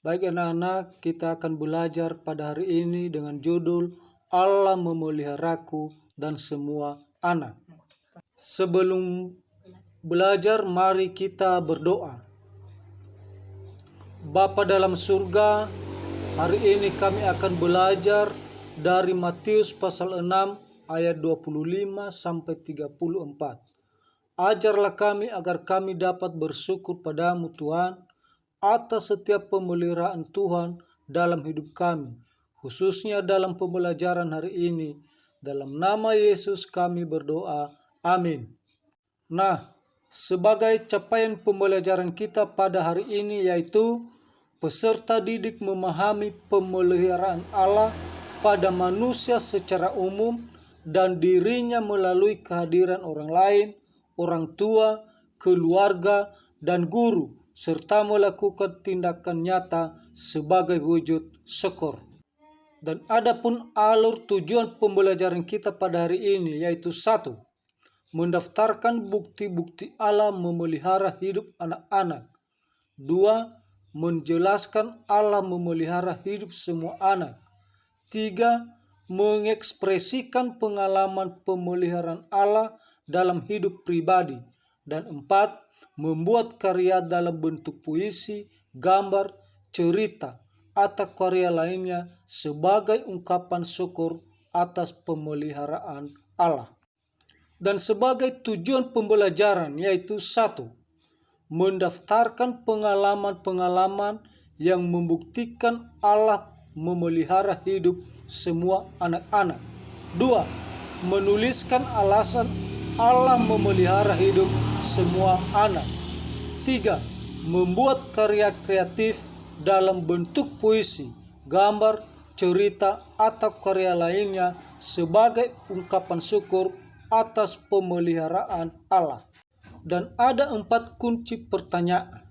Baik anak-anak, kita akan belajar pada hari ini dengan judul Allah memeliharaku dan semua anak. Sebelum belajar, mari kita berdoa. Bapa dalam surga, hari ini kami akan belajar dari Matius pasal 6 ayat 25 sampai 34. Ajarlah kami agar kami dapat bersyukur padamu Tuhan atas setiap pemeliharaan Tuhan dalam hidup kami, khususnya dalam pembelajaran hari ini. Dalam nama Yesus kami berdoa, amin. Nah, sebagai capaian pembelajaran kita pada hari ini yaitu peserta didik memahami pemeliharaan Allah pada manusia secara umum dan dirinya melalui kehadiran orang lain, orang tua, keluarga, dan guru, serta melakukan tindakan nyata sebagai wujud syukur. Dan adapun alur tujuan pembelajaran kita pada hari ini yaitu 1. Mendaftarkan bukti-bukti Allah memelihara hidup anak-anak. 2. Menjelaskan Allah memelihara hidup semua anak. 3. Mengekspresikan pengalaman pemeliharaan Allah dalam hidup pribadi. Dan 4. Membuat karya dalam bentuk puisi, gambar, cerita, atau karya lainnya sebagai ungkapan syukur atas pemeliharaan Allah. Dan sebagai tujuan pembelajaran yaitu 1. Mendaftarkan pengalaman-pengalaman yang membuktikan Allah memelihara hidup semua anak-anak. 2. Menuliskan alasan Allah memelihara hidup semua anak. 3. Membuat karya kreatif dalam bentuk puisi, gambar, cerita, atau karya lainnya sebagai ungkapan syukur atas pemeliharaan Allah. Dan ada 4 kunci pertanyaan.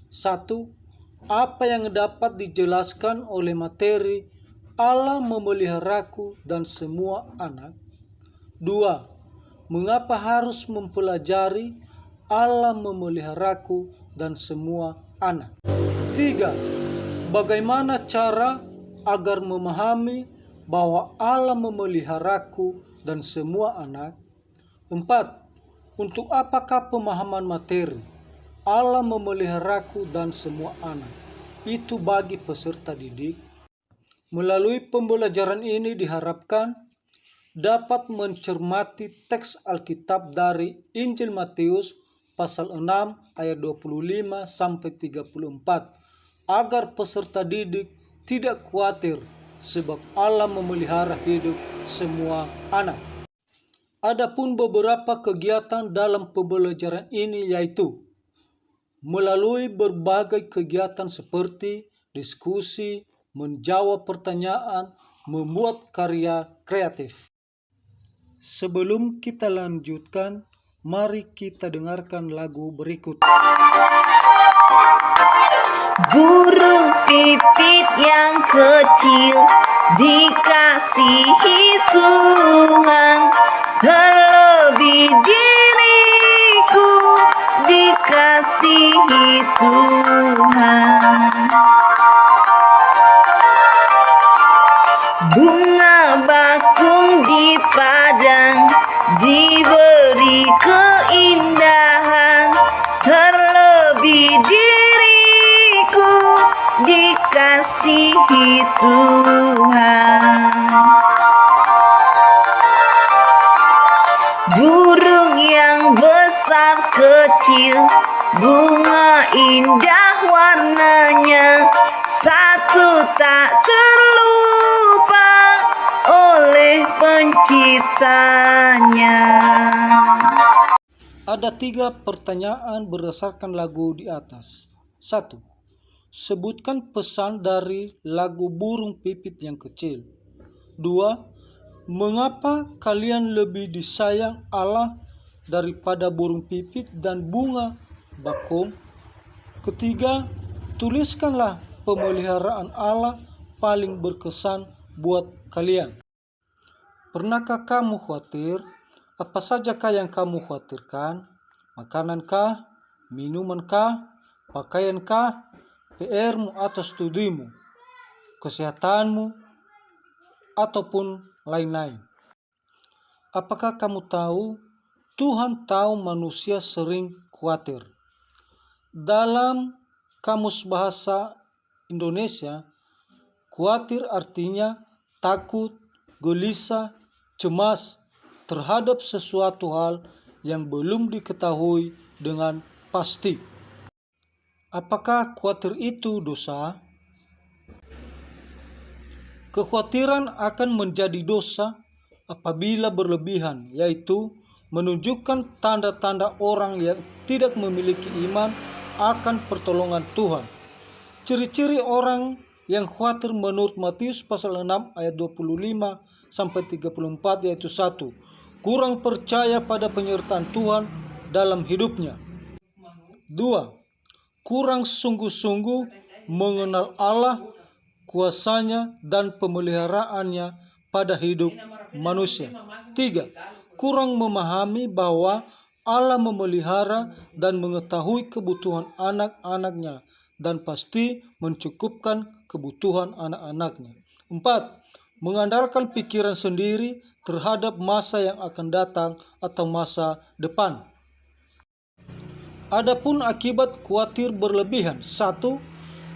1. Apa yang dapat dijelaskan oleh materi Allah memeliharaku dan semua anak? 2. Mengapa harus mempelajari Allah memeliharaku dan semua anak? 3. Bagaimana cara agar memahami bahwa Allah memeliharaku dan semua anak? 4. Untuk apakah pemahaman materi Allah memeliharaku dan semua anak itu bagi peserta didik? Melalui pembelajaran ini diharapkan dapat mencermati teks Alkitab dari Injil Matius pasal 6 ayat 25 sampai 34 agar peserta didik tidak khawatir sebab Allah memelihara hidup semua anak. Adapun beberapa kegiatan dalam pembelajaran ini yaitu melalui berbagai kegiatan seperti diskusi, menjawab pertanyaan, membuat karya kreatif. Sebelum kita lanjutkan, mari kita dengarkan lagu berikut. Burung pipit yang kecil dikasihi Tuhan, terlebih diriku dikasihi Tuhan. Bunga bakung di padang diberi keindahan, terlebih diriku dikasihi Tuhan. Burung yang besar kecil, bunga indah warnanya, satu tak terlupa oleh penciptanya. Ada 3 pertanyaan berdasarkan lagu di atas. 1. Sebutkan pesan dari lagu Burung Pipit yang Kecil. 2. Mengapa kalian lebih disayang Allah daripada burung pipit dan bunga bakung? 3. Tuliskanlah pemeliharaan Allah paling berkesan buat kalian. Pernahkah kamu khawatir? Apa sajakah yang kamu khawatirkan? Makanankah? Minumankah? Pakaiankah? PR-mu atau studimu, kesehatanmu, ataupun lain-lain. Apakah kamu tahu Tuhan tahu manusia sering khawatir? Dalam Kamus Bahasa Indonesia, khawatir artinya takut, gelisah, cemas terhadap sesuatu hal yang belum diketahui dengan pasti. Apakah khawatir itu dosa? Kekhawatiran akan menjadi dosa apabila berlebihan, yaitu menunjukkan tanda-tanda orang yang tidak memiliki iman akan pertolongan Tuhan. Ciri-ciri orang yang khawatir menurut Matius pasal 6 ayat 25 sampai 34 yaitu 1. Kurang percaya pada penyertaan Tuhan dalam hidupnya. 2. Kurang sungguh-sungguh mengenal Allah, kuasanya dan pemeliharaannya pada hidup manusia. 3. Kurang memahami bahwa Allah memelihara dan mengetahui kebutuhan anak-anaknya dan pasti mencukupkan kebutuhan anak-anaknya. 4. Mengandalkan pikiran sendiri terhadap masa yang akan datang atau masa depan. Adapun akibat khawatir berlebihan. 1.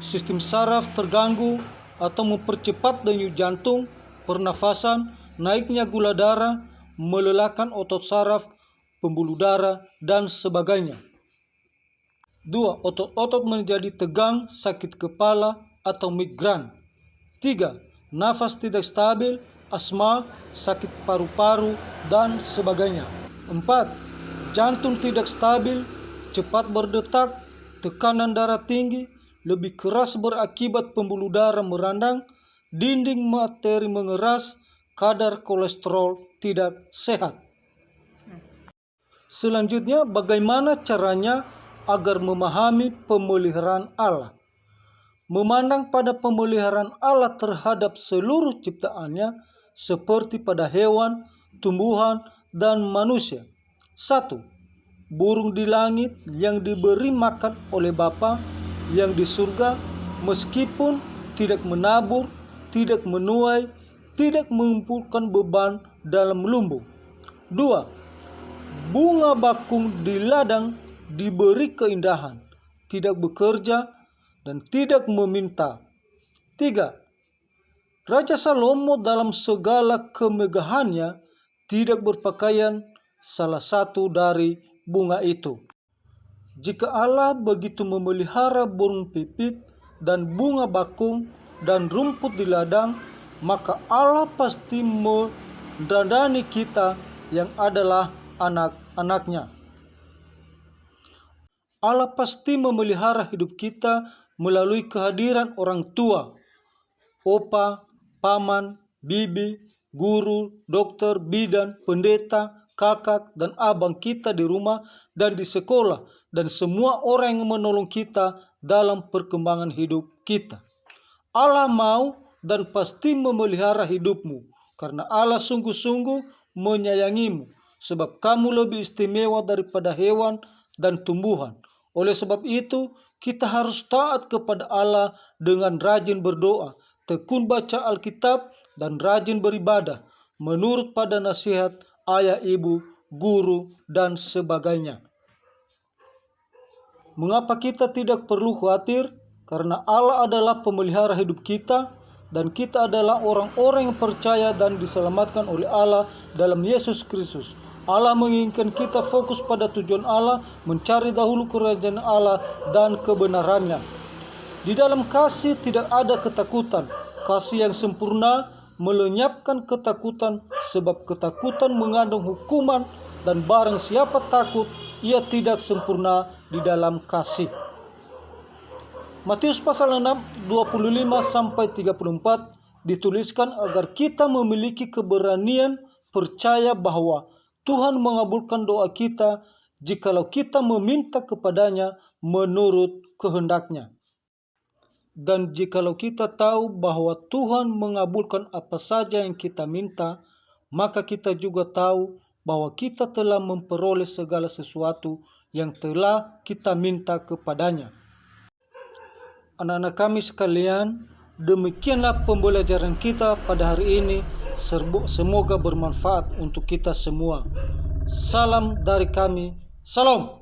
Sistem saraf terganggu atau mempercepat denyut jantung, pernafasan, naiknya gula darah, melelahkan otot saraf, pembuluh darah, dan sebagainya. 2. Otot-otot menjadi tegang, sakit kepala, atau migran. 3. Nafas tidak stabil, asma, sakit paru-paru, dan sebagainya. 4. Jantung tidak stabil, cepat berdetak, tekanan darah tinggi, lebih keras berakibat pembuluh darah merandang, dinding materi mengeras, kadar kolesterol tidak sehat. Selanjutnya, bagaimana caranya agar memahami pemeliharaan Allah? Memandang pada pemeliharaan Allah terhadap seluruh ciptaannya seperti pada hewan, tumbuhan, dan manusia. 1. Burung di langit yang diberi makan oleh Bapa yang di surga, meskipun tidak menabur, tidak menuai, tidak mengumpulkan beban dalam lumbung. 2. Bunga bakung di ladang diberi keindahan, tidak bekerja dan tidak meminta. 3. Raja Salomo dalam segala kemegahannya tidak berpakaian salah satu dari bunga itu. Jika Allah begitu memelihara burung pipit dan bunga bakung dan rumput di ladang, maka Allah pasti mendandani kita yang adalah anak-anaknya. Allah pasti memelihara hidup kita melalui kehadiran orang tua, opa, paman, bibi, guru, dokter, bidan, pendeta, kakak, dan abang kita di rumah dan di sekolah, dan semua orang yang menolong kita dalam perkembangan hidup kita. Allah mau dan pasti memelihara hidupmu, karena Allah sungguh-sungguh menyayangimu, sebab kamu lebih istimewa daripada hewan dan tumbuhan. Oleh sebab itu, kita harus taat kepada Allah dengan rajin berdoa, tekun baca Alkitab, dan rajin beribadah, menurut pada nasihat ayah ibu, guru, dan sebagainya. Mengapa kita tidak perlu khawatir? Karena Allah adalah pemelihara hidup kita, dan kita adalah orang-orang yang percaya dan diselamatkan oleh Allah dalam Yesus Kristus. Allah menginginkan kita fokus pada tujuan Allah, mencari dahulu kerajaan Allah dan kebenarannya. Di dalam kasih tidak ada ketakutan. Kasih yang sempurna melenyapkan ketakutan, sebab ketakutan mengandung hukuman, dan barang siapa takut, ia tidak sempurna di dalam kasih. Matius pasal 6, 25-34 dituliskan agar kita memiliki keberanian percaya bahwa Tuhan mengabulkan doa kita jikalau kita meminta kepadanya menurut kehendaknya. Dan jikalau kita tahu bahwa Tuhan mengabulkan apa saja yang kita minta, maka kita juga tahu bahwa kita telah memperoleh segala sesuatu yang telah kita minta kepadanya. anak-anak kami sekalian, demikianlah pembelajaran kita pada hari ini. Semoga bermanfaat untuk kita semua. Salam dari kami. Salam.